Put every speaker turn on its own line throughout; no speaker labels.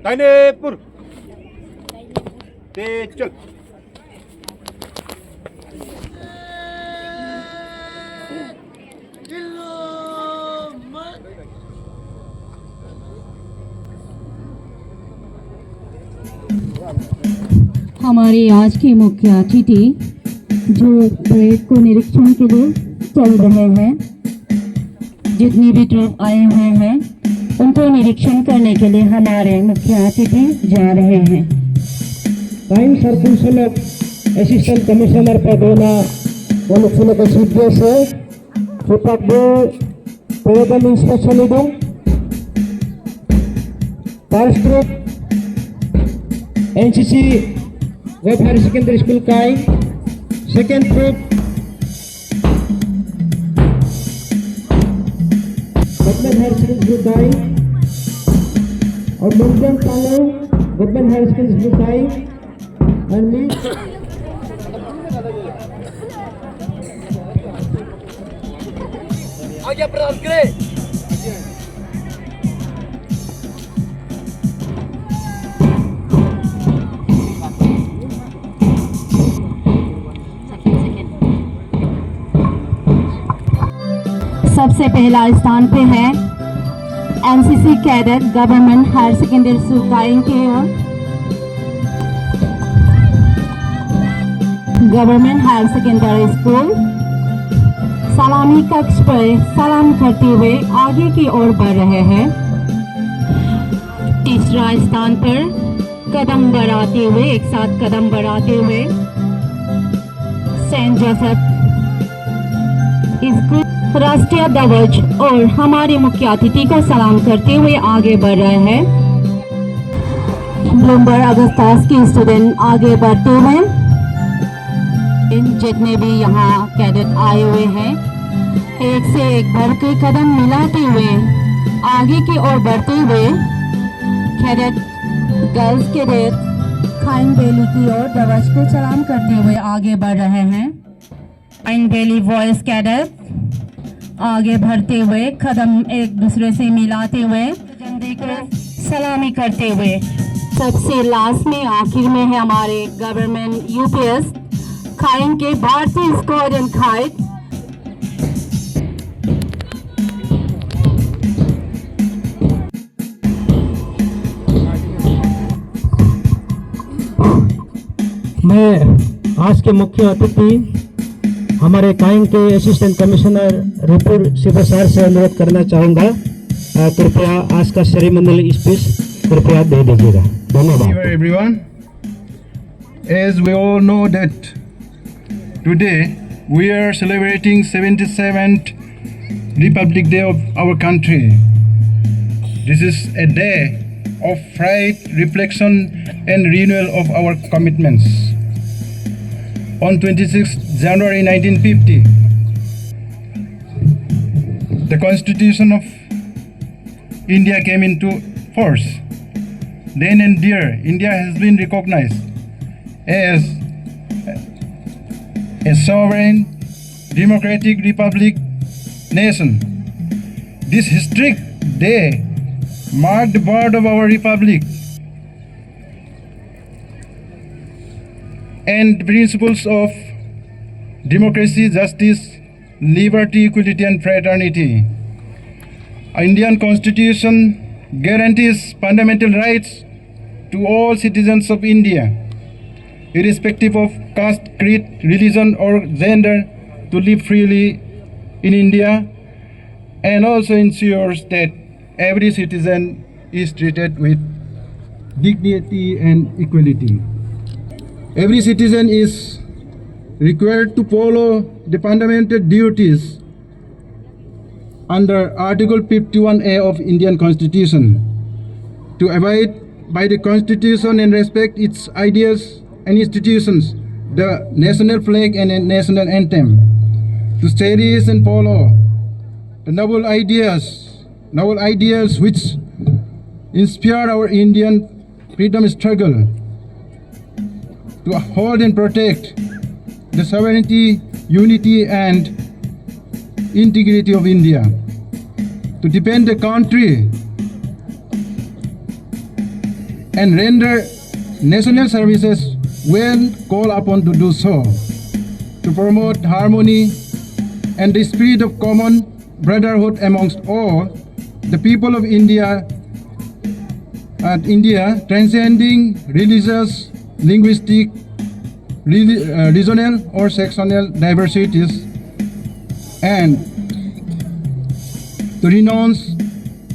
दाहिनेपुर तेज चल।
हमारे आज के मुख्य अतिथि जो परेड को निरीक्षण के लिए चल रहे हैं, जितनी भी ट्रुप आए हुए हैं उनको निरीक्षण करने के लिए हमारे मुख्य अतिथि जा रहे हैं।
Time circulation of Assistant Commissioner Padona Waluksuna Kasudya Sutakbo Program Inspection Idong First Group NCC Web Higher Secondary School Kai Second Group Government Higher Secondary School Kai और मुंडन पालो गवर्नमेंट हायर सेकेंडरी स्कूल काई and me
आगे प्रदान करें।
सबसे पहला स्थान पे है NCC cadet government higher secondary school Kai के ओर गवर्नमेंट हायर सेकेंडरी स्कूल सलामी कक्ष पर सलाम करते हुए आगे की ओर बढ़ रहे हैं। तीसरा स्थान पर कदम बढ़ाते हुए एक साथ कदम बढ़ाते हुए सेंट जोसेफ स्कूल राष्ट्रीय ध्वज और हमारे मुख्य अतिथि को सलाम करते हुए आगे बढ़ रहे हैं। ब्लूमबर्ग अगस्तास के स्टूडेंट आगे बढ़ते हुए जितने भी यहाँ कैडेट आए हुए हैं एक से एक बढ़ के कदम मिलाते हुए आगे की ओर बढ़ते हुए कैडेट गर्ल्स कैडेट खाइन बेली की ओर ध्वज को सलाम करते हुए आगे बढ़ रहे हैं। खाइन बेली बॉयज कैडेट आगे बढ़ते हुए कदम एक दूसरे से मिलाते हुए झंडे को सलामी करते हुए सबसे लास्ट में आखिर में है हमारे गवर्नमेंट यूपीएस खाइन के भारतीय स्क्वाड्रन खाइट
मैं आज के मुख्य अतिथि हमारे काइंग के असिस्टेंट कमिश्नर रिपुर शिव सर से अनुरोध करना चाहूँगा, कृपया आज का सेरेमोनियल स्पीच कृपया दे दीजिएगा। धन्यवाद।
Everyone, as we all know that today we are celebrating 77th Republic Day of our country. This is a day of pride, reflection and renewal of our commitments. On 26 January 1950, the Constitution of India came into force. then and there, India has been recognized as a sovereign, democratic republic nation. This historic day marked the birth of our republic and principles of democracy, justice, liberty, equality, and fraternity. Our Indian Constitution guarantees fundamental rights to all citizens of India, irrespective of caste, creed, religion, or gender, to live freely in India, and also ensures that every citizen is treated with dignity and equality. Every citizen is required to follow the fundamental duties under Article 51A of Indian Constitution, to abide by the Constitution and respect its ideas and institutions, the national flag and national anthem, to cherish and follow the noble ideas which inspire our Indian freedom struggle, to uphold and protect the sovereignty, unity, and integrity of India, to defend the country and render national services when called upon to do so, to promote harmony and the spirit of common brotherhood amongst all the people of India, transcending religious, linguistic, regional or sectional diversities, and to renounce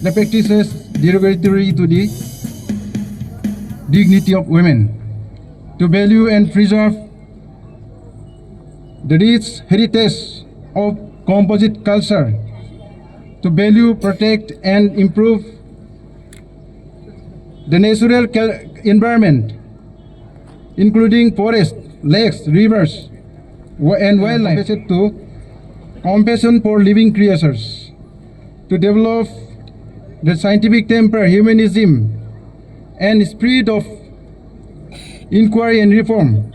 the practices derogatory to the dignity of women, to value and preserve the rich heritage of composite culture, to value, protect, and improve the natural environment, including forests, lakes, rivers, and wildlife, to compassion for living creatures, to develop the scientific temper, humanism, and spirit of inquiry and reform,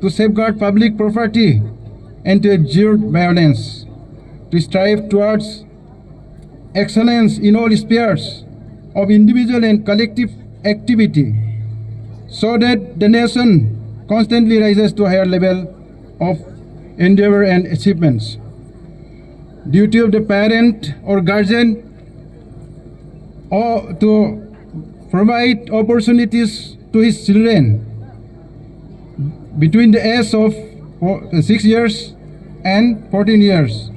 to safeguard public property and to abjure violence, to strive towards excellence in all spheres of individual and collective activity, so that the nation constantly rises to a higher level of endeavor and achievements. Duty of the parent or guardian or to provide opportunities to his children between the age of 6 years and 14 years.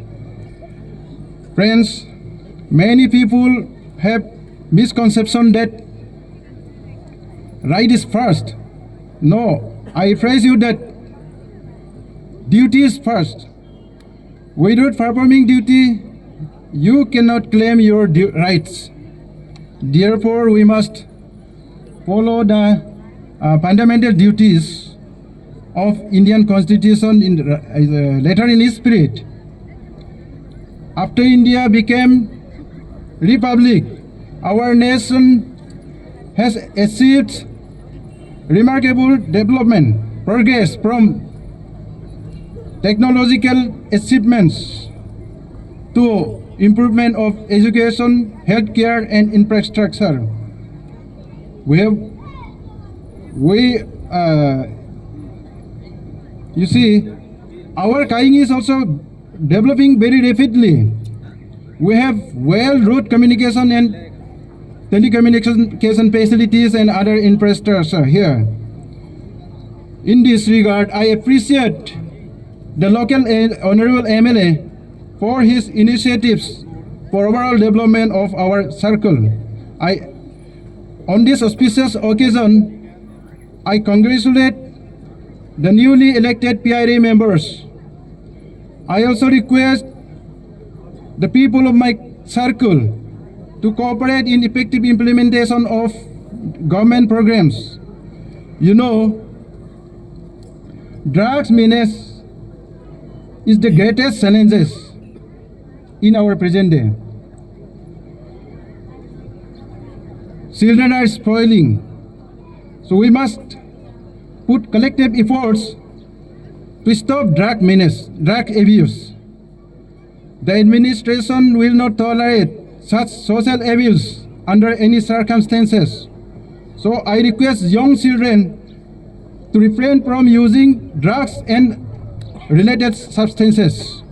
Friends, many people have misconception that right is first. No, I advise you that duty is first. Without performing duty, you cannot claim your rights. Therefore, we must follow the fundamental duties of Indian Constitution in letter in spirit. After India became republic, our nation has achieved remarkable development, progress from technological achievements to improvement of education, healthcare, and infrastructure. You see, our Kaing is also developing very rapidly. We have well-route communication and telecommunication facilities and other infrastructure here. In this regard, I appreciate the local honorable MLA for his initiatives for overall development of our circle. On this auspicious occasion, I congratulate the newly elected PIRA members. I also request the people of my circle to cooperate in effective implementation of government programs. You know, drugs menace is the greatest challenges in our present day. Children are spoiling, So we must put collective efforts to stop drug menace, drug abuse. The administration will not tolerate such social abuse under any circumstances. So I request young children to refrain from using drugs and related substances.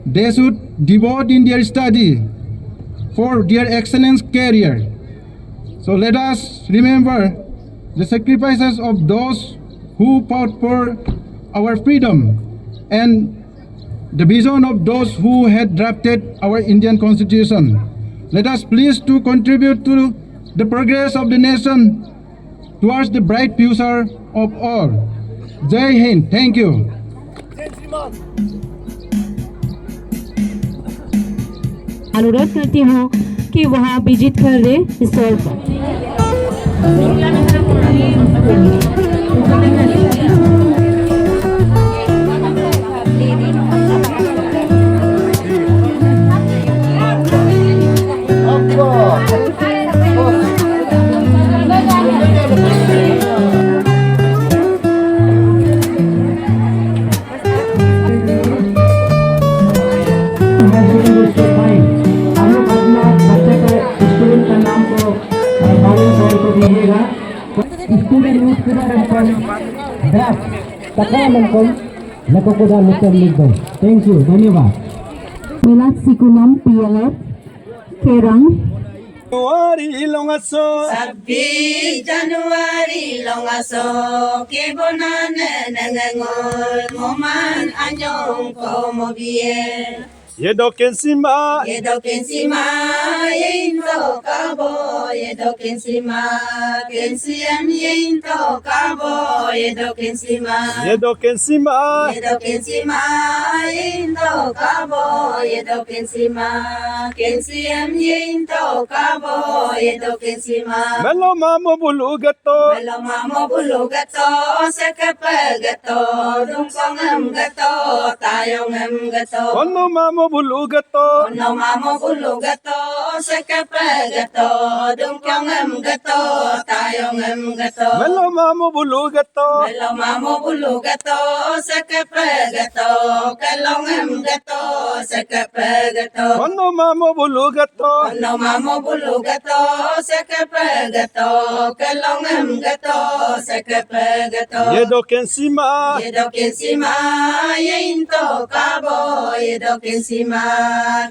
They should devote in their study for their excellence career. So let us remember the sacrifices of those who fought for our freedom and the vision of those who had drafted our Indian Constitution. Let us please to contribute to the progress of the nation towards the bright future of all. Jai Hind. Thank you.
अनुरोध करती हूँ कि वहाँ visit कर दे stall पर।
Thank you. धन्यवाद.
Milat Sikunam PLF Kerang
Sabbi Januari longaso kebonan nangangol ngoman anjong komobie
Yedoken sima
yedoken sima yeinto kabo yedoken sima kensiam yeinto kabo yedoken sima
Yedoken sima
yedoken sima yeinto kabo yedoken sima kensiam yeinto kabo yedoken sima
Melo mamo bulugato
Melo mamo bulugato sakapagato dungkongam gato tayongam gato
Kono mamo bulugato
No mamo bulugato sakapagato dungkongam gato tayongam gato
Melo mamo bulugato
Melo mamo bulugato sakapagato kalongam gato sakapagato
Kono mamo bulugato
No mamo bulugato sakapagato kalongam gato sakapagato
Yedoken sima
Yedoken sima yeinto kabo yedoken sima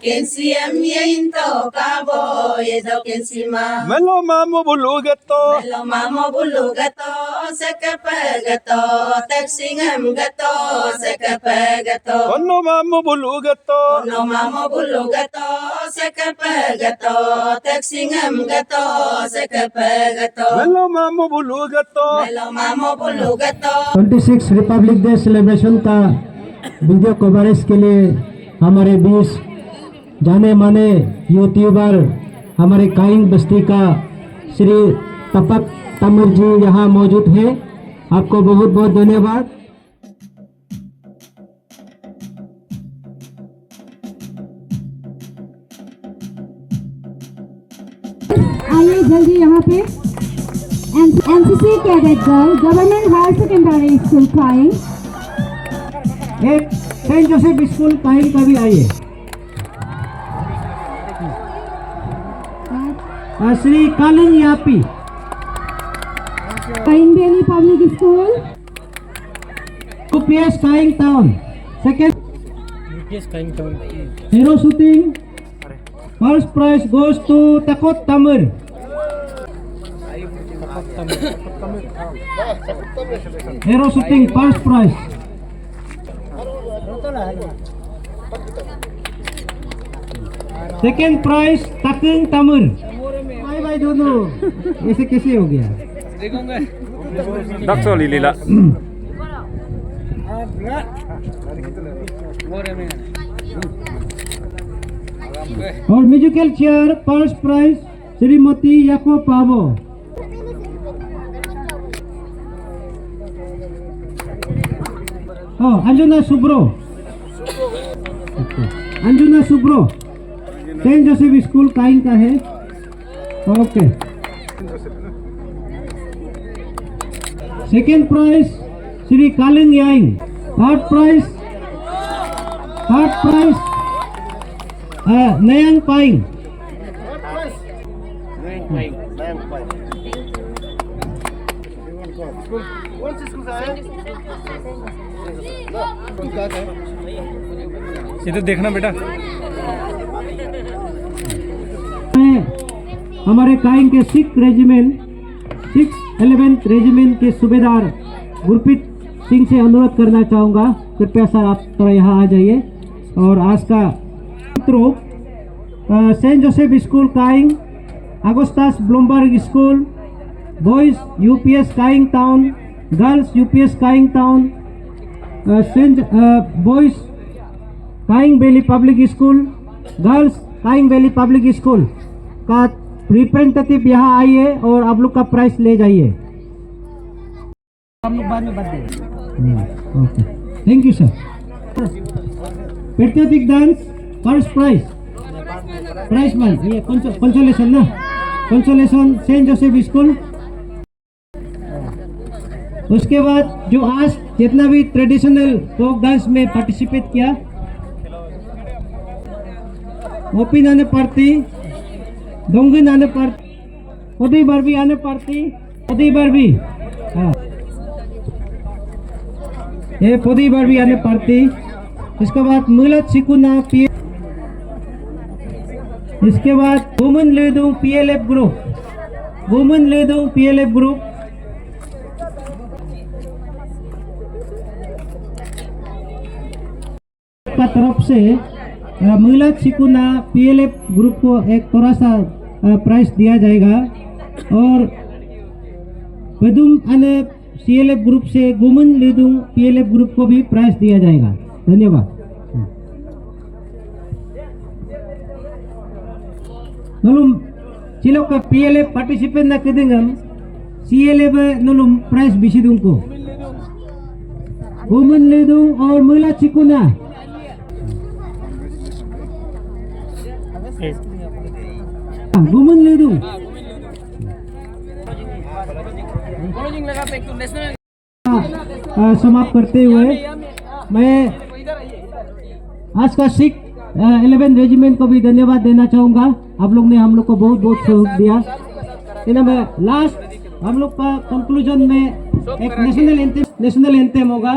kensiam yeinto kabo yedoken sima
Melo mamo bulugato
Melo mamo bulugato sakapagato taksingam gato sakapagato
Kono mamo bulugato
No mamo bulugato sakapagato taksingam gato sakapagato
Melo mamo bulugato
Melo mamo bulugato
26 Republic day celebration का video coverage के लिए हमारे बीच जाने माने YouTuber हमारे cawing बस्ती का श्री तपक तमिर जी यहाँ मौजूद है। आपको बहुत बहुत धन्यवाद।
आइए जल्दी यहाँ पे NCC cadet girl government higher secondary school Kaying
एक सेंट जोसेफ स्कूल काइंग का भी आइए। Shri Kalin Yapi
Kaying Beli public school
UPS cawing town second hero shooting first prize गोes to Takot Tamir। Hero shooting first prize. Second prize Taking Tamir. भाई भाई दोनों ऐसे कैसे हो गया?
Dakso lilila
और musical chair first prize Shrimati Yako Pavo. Anjuna Subro Anjuna Subro Saint Joseph school Kaying का है। Okay second prize Shri Kaling Yang. Third prize Nyang Paing.
इधर देखना बेटा।
हमारे काइंग के 11th रेजिमेंट के सूबेदार गुरप्रीत सिंह से अनुरोध करना चाहूँगा, कृपया सर आप थोड़ा यहाँ आ जाइए। और आज का मित्रों Saint Joseph school Kaing, Augustus Bloomberg school, boys UPS cawing town, girls UPS cawing town, Saint boys Kaing valley public school, girls Kaing valley public school का रिप्रेजेंटेटिव यहाँ आइए और आप लोग का प्राइस ले जाइए। हम लोग बाद में बात देंगे। Okay, thank you sir. Patriotic dance first prize one, ये कंसोलेशन ना, कंसोलेशन सेंट जोसेफ स्कूल। उसके बाद जो आज जितना भी ट्रेडिशनल फोक डांस में पार्टिसिपेट किया, ओपी नाने पार्टी, डोंगी नाने पार्टी, पोदी बारबी आने पार्टी, पोदी बारबी, हाँ ये पोदी बारबी आने पार्टी। इसके बाद मुलत सिकुना पी, इसके बाद women leading PLF group, women leading PLF group का तरफ से मुलत सिकुना पीएलएफ ग्रुप को एक थोड़ा सा प्राइस दिया जाएगा। और बेदुम अने सीएलएफ ग्रुप से वुमेन लीडिंग पीएलएफ ग्रुप को भी प्राइस दिया जाएगा। धन्यवाद। नुलुम चिलो का पीएलएफ पार्टिसिपेंट ना कदेंगम सीएलएफ नुलुम प्राइस बिसी दूं को वुमेन लीडिंग और मुलत सिकुना वुमेन लीडिंग समाप्त करते हुए मैं आज का 11th रेजिमेंट को भी धन्यवाद देना चाहूँगा। आप लोग ने हम लोग को बहुत बहुत सहयोग दिया। लास्ट हम लोग का कंक्लूजन में एक नेशनल एंथम होगा।